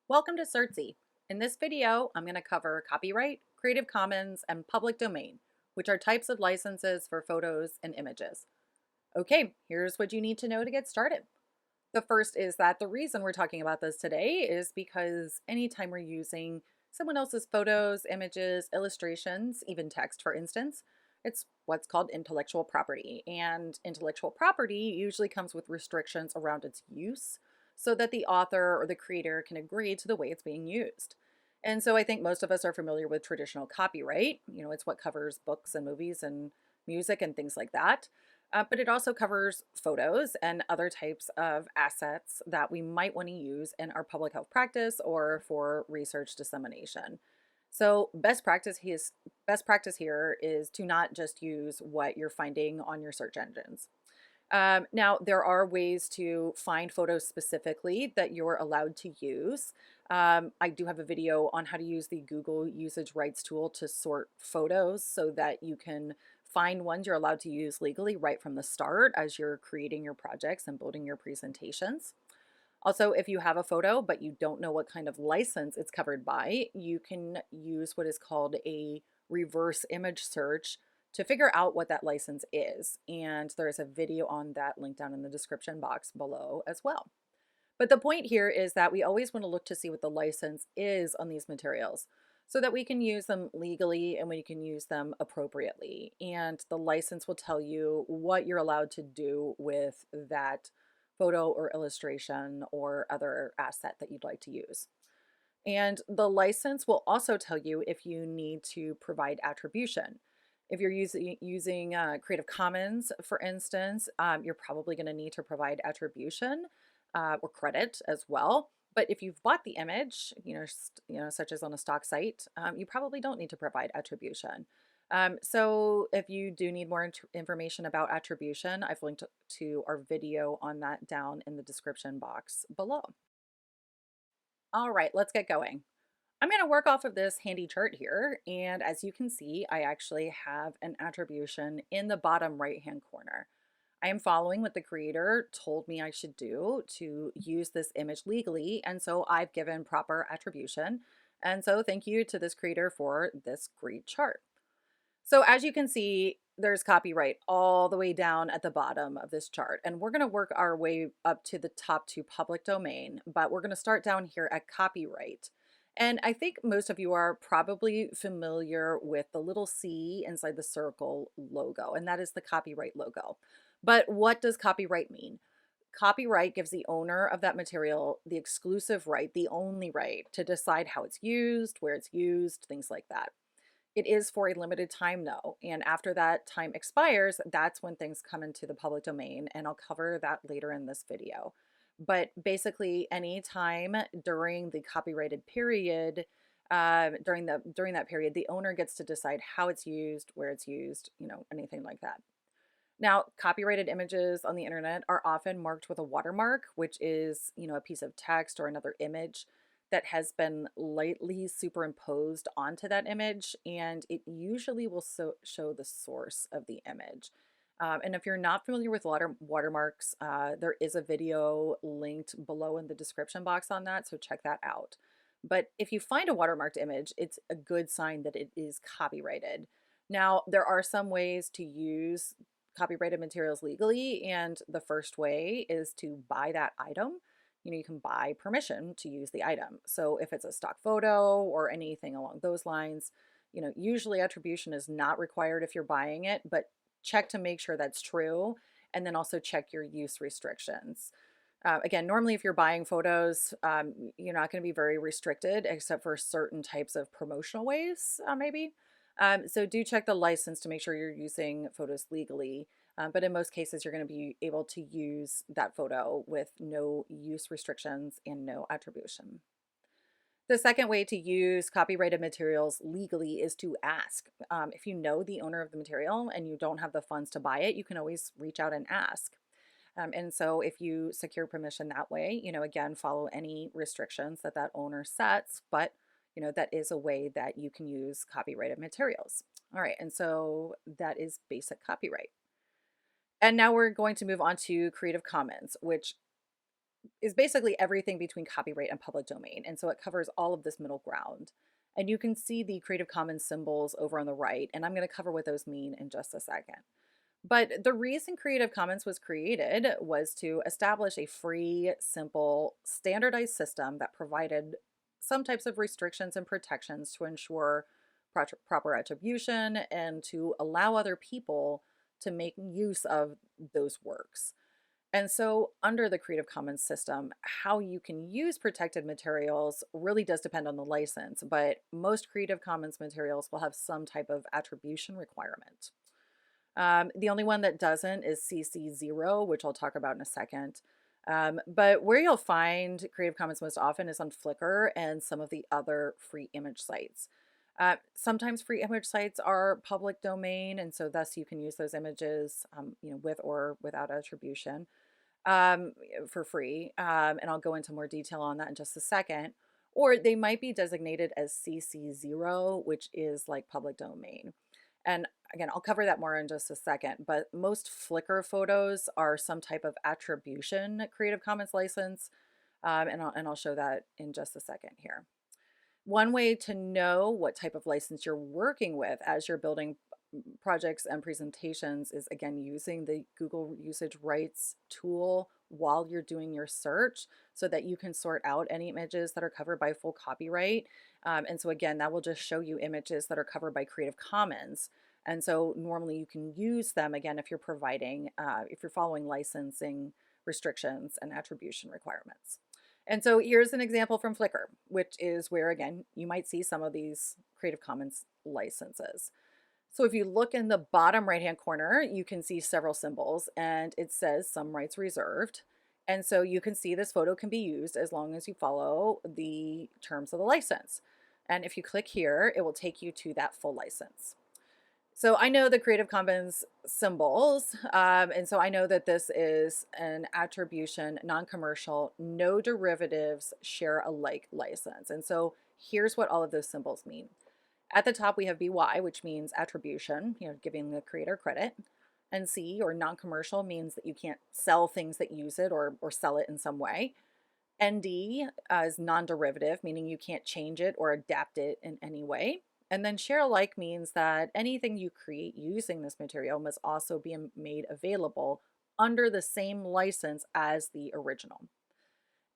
Welcome to CertZ. In this video, I'm going to cover copyright, Creative Commons, and public domain, which are types of licenses for photos and images. Okay, here's what you need to know to get started. The first is that the reason we're talking about this today is because anytime we're using someone else's photos, images, illustrations, even text, for instance, it's what's called intellectual property. And intellectual property usually comes with restrictions around its use so that the author or the creator can agree to the way it's being used. And so I think most of us are familiar with traditional copyright. It's what covers books and movies and music and things like that. But it also covers photos and other types of assets that we might want to use in our public health practice or for research dissemination. So best practice here is to not just use what you're finding on your search engines. Now, there are ways to find photos specifically that you're allowed to use. I do have a video on how to use the Google usage rights tool to sort photos so that you can find ones you're allowed to use legally right from the start as you're creating your projects and building your presentations. Also, if you have a photo but you don't know what kind of license it's covered by, you can use what is called a reverse image search to figure out what that license is. And there's a video on that linked down in the description box below as well. But the point here is that we always want to look to see what the license is on these materials so that we can use them legally and we can use them appropriately. And the license will tell you what you're allowed to do with that photo or illustration or other asset that you'd like to use. And the license will also tell you if you need to provide attribution. If you're using Creative Commons, for instance, you're probably going to need to provide attribution or credit as well. But if you've bought the image, such as on a stock site, you probably don't need to provide attribution. So if you do need more information about attribution, I've linked to our video on that down in the description box below. All right, let's get going. I'm going to work off of this handy chart here. And as you can see, I actually have an attribution in the bottom right-hand corner. I am following what the creator told me I should do to use this image legally. And so I've given proper attribution. And so thank you to this creator for this great chart. So as you can see, there's copyright all the way down at the bottom of this chart. And we're going to work our way up to the top to public domain, but we're going to start down here at copyright. And I think most of you are probably familiar with the little C inside the circle logo, and that is the copyright logo. But what does copyright mean? Copyright gives the owner of that material the exclusive right, the only right to decide how it's used, where it's used, things like that. It is for a limited time though, and after that time expires, that's when things come into the public domain, and I'll cover that later in this video. But basically, any time during the copyrighted period, during that period, the owner gets to decide how it's used, where it's used, anything like that. Now, copyrighted images on the internet are often marked with a watermark, which is, a piece of text or another image that has been lightly superimposed onto that image, and it usually will show the source of the image. And if you're not familiar with watermarks, there is a video linked below in the description box on that, so check that out. But if you find a watermarked image, it's a good sign that it is copyrighted. Now, there are some ways to use copyrighted materials legally, and the first way is to buy that item. You can buy permission to use the item. So if it's a stock photo or anything along those lines, usually attribution is not required if you're buying it, but check to make sure that's true. And then also check your use restrictions. Again, normally if you're buying photos, you're not going to be very restricted except for certain types of promotional ways, maybe. So do check the license to make sure you're using photos legally. But in most cases, you're going to be able to use that photo with no use restrictions and no attribution. The second way to use copyrighted materials legally is to ask. If you know the owner of the material and you don't have the funds to buy it, you can always reach out and ask. And so if you secure permission that way, again, follow any restrictions that that owner sets, but that is a way that you can use copyrighted materials. All right, and so that is basic copyright. And now we're going to move on to Creative Commons, which is basically everything between copyright and public domain. And so it covers all of this middle ground. And you can see the Creative Commons symbols over on the right, and I'm going to cover what those mean in just a second. But the reason Creative Commons was created was to establish a free, simple, standardized system that provided some types of restrictions and protections to ensure proper attribution and to allow other people to make use of those works. And so, under the Creative Commons system, how you can use protected materials really does depend on the license, but most Creative Commons materials will have some type of attribution requirement. The only one that doesn't is CC0, which I'll talk about in a second. But where you'll find Creative Commons most often is on Flickr and some of the other free image sites. Sometimes free image sites are public domain, and so thus you can use those images, with or without attribution um, for free. And I'll go into more detail on that in just a second. Or they might be designated as CC0, which is like public domain. And again, I'll cover that more in just a second, but most Flickr photos are some type of attribution Creative Commons license. And I'll show that in just a second here. One way to know what type of license you're working with as you're building projects and presentations is again using the Google usage rights tool while you're doing your search so that you can sort out any images that are covered by full copyright. And so again, that will just show you images that are covered by Creative Commons. And so normally you can use them again if you're if you're following licensing restrictions and attribution requirements. And so here's an example from Flickr, which is where, again, you might see some of these Creative Commons licenses. So if you look in the bottom right-hand corner, you can see several symbols and it says some rights reserved. And so you can see this photo can be used as long as you follow the terms of the license. And if you click here, it will take you to that full license. So I know the Creative Commons symbols, and so I know that this is an attribution, non-commercial, no derivatives, share alike license. And so here's what all of those symbols mean. At the top, we have BY, which means attribution, giving the creator credit. And C, or non-commercial, means that you can't sell things that use it or sell it in some way. ND is non-derivative, meaning you can't change it or adapt it in any way. And then share alike means that anything you create using this material must also be made available under the same license as the original.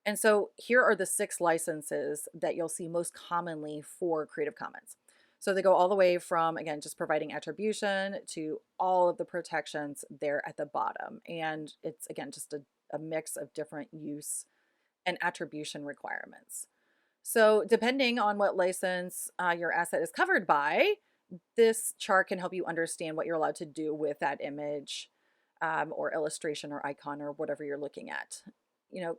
And so here are the 6 licenses that you'll see most commonly for Creative Commons. So they go all the way from, again, just providing attribution to all of the protections there at the bottom. And it's, again, just a mix of different use and attribution requirements. So depending on what license your asset is covered by, this chart can help you understand what you're allowed to do with that image or illustration or icon or whatever you're looking at.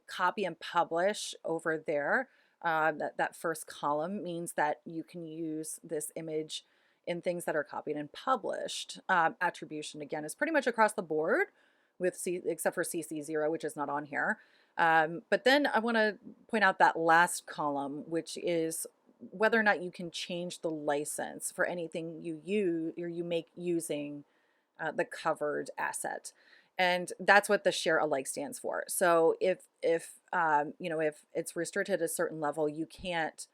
Copy and publish over there, that first column means that you can use this image in things that are copied and published. Attribution, again, is pretty much across the board except for CC0, which is not on here. But then I want to point out that last column, which is whether or not you can change the license for anything you use or you make using the covered asset. And that's what the share alike stands for. So if it's restricted at a certain level, you can't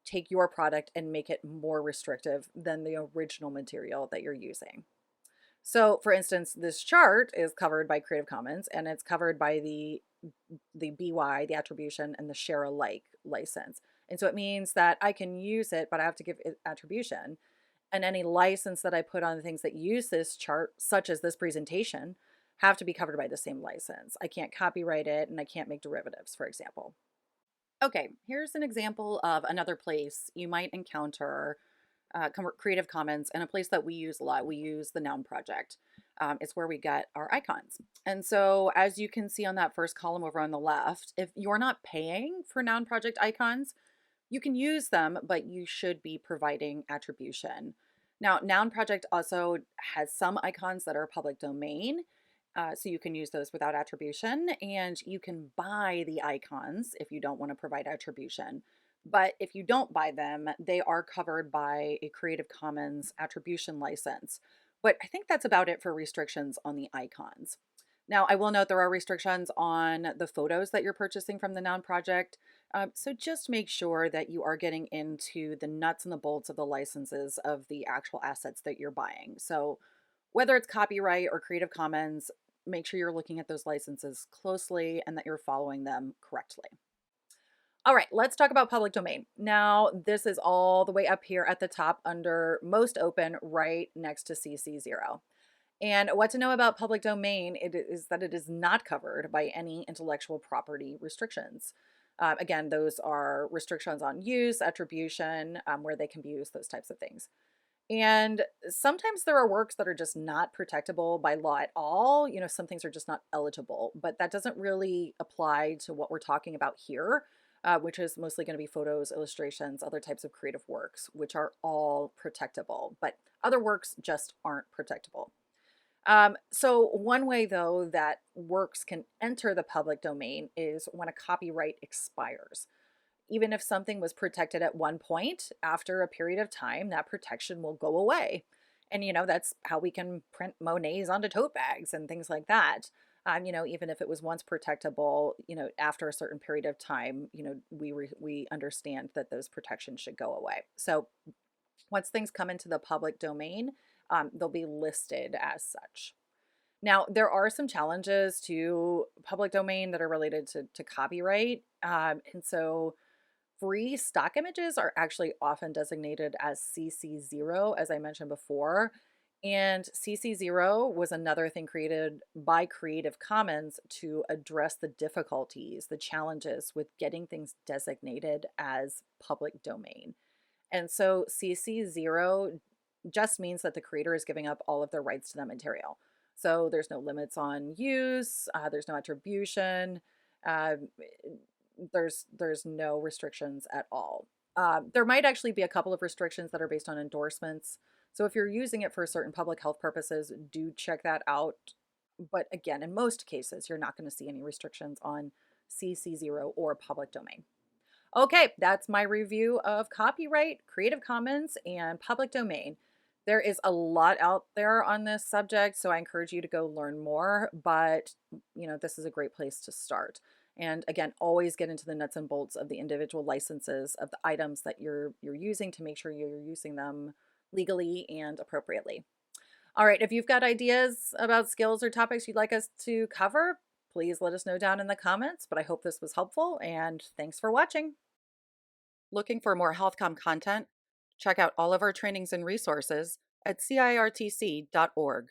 take your product and make it more restrictive than the original material that you're using. So for instance, this chart is covered by Creative Commons and it's covered by the BY, the attribution, and the share alike license. And so it means that I can use it, but I have to give it attribution. And any license that I put on the things that use this chart, such as this presentation, have to be covered by the same license. I can't copyright it and I can't make derivatives, for example. Okay, here's an example of another place you might encounter Creative Commons, and a place that we use a lot. We use the Noun Project. It's where we get our icons. And so as you can see on that first column over on the left, if you're not paying for Noun Project icons, you can use them, but you should be providing attribution. Now, Noun Project also has some icons that are public domain, so you can use those without attribution, and you can buy the icons if you don't want to provide attribution. But if you don't buy them, they are covered by a Creative Commons attribution license. But I think that's about it for restrictions on the icons. Now, I will note there are restrictions on the photos that you're purchasing from the noun project. So just make sure that you are getting into the nuts and the bolts of the licenses of the actual assets that you're buying. So whether it's copyright or Creative Commons, make sure you're looking at those licenses closely and that you're following them correctly. All right, let's talk about public domain. Now, this is all the way up here at the top under most open, right next to CC0. And what to know about public domain it is that it is not covered by any intellectual property restrictions. Again, those are restrictions on use, attribution, where they can be used, those types of things. And sometimes there are works that are just not protectable by law at all. Some things are just not eligible, but that doesn't really apply to what we're talking about here, which is mostly going to be photos, illustrations, other types of creative works, which are all protectable, but other works just aren't protectable. So one way though that works can enter the public domain is when a copyright expires. Even if something was protected at one point, after a period of time, that protection will go away. And that's how we can print Monets onto tote bags and things like that. Even if it was once protectable, after a certain period of time, we understand that those protections should go away. So once things come into the public domain, they'll be listed as such. Now, there are some challenges to public domain that are related to copyright. And so free stock images are actually often designated as CC0, as I mentioned before. And CC0 was another thing created by Creative Commons to address the difficulties, the challenges with getting things designated as public domain. And so CC0 just means that the creator is giving up all of their rights to that material. So there's no limits on use, there's no attribution, uh, there's no restrictions at all. There might actually be a couple of restrictions that are based on endorsements. So if you're using it for certain public health purposes, do check that out. But again, in most cases, you're not going to see any restrictions on CC0 or public domain. Okay, that's my review of copyright, Creative Commons, and public domain. There is a lot out there on this subject, so I encourage you to go learn more, but this is a great place to start. And again, always get into the nuts and bolts of the individual licenses of the items that you're using to make sure you're using them legally and appropriately. All right, if you've got ideas about skills or topics you'd like us to cover, please let us know down in the comments, but I hope this was helpful and thanks for watching. Looking for more HealthCom content? Check out all of our trainings and resources at cirtc.org.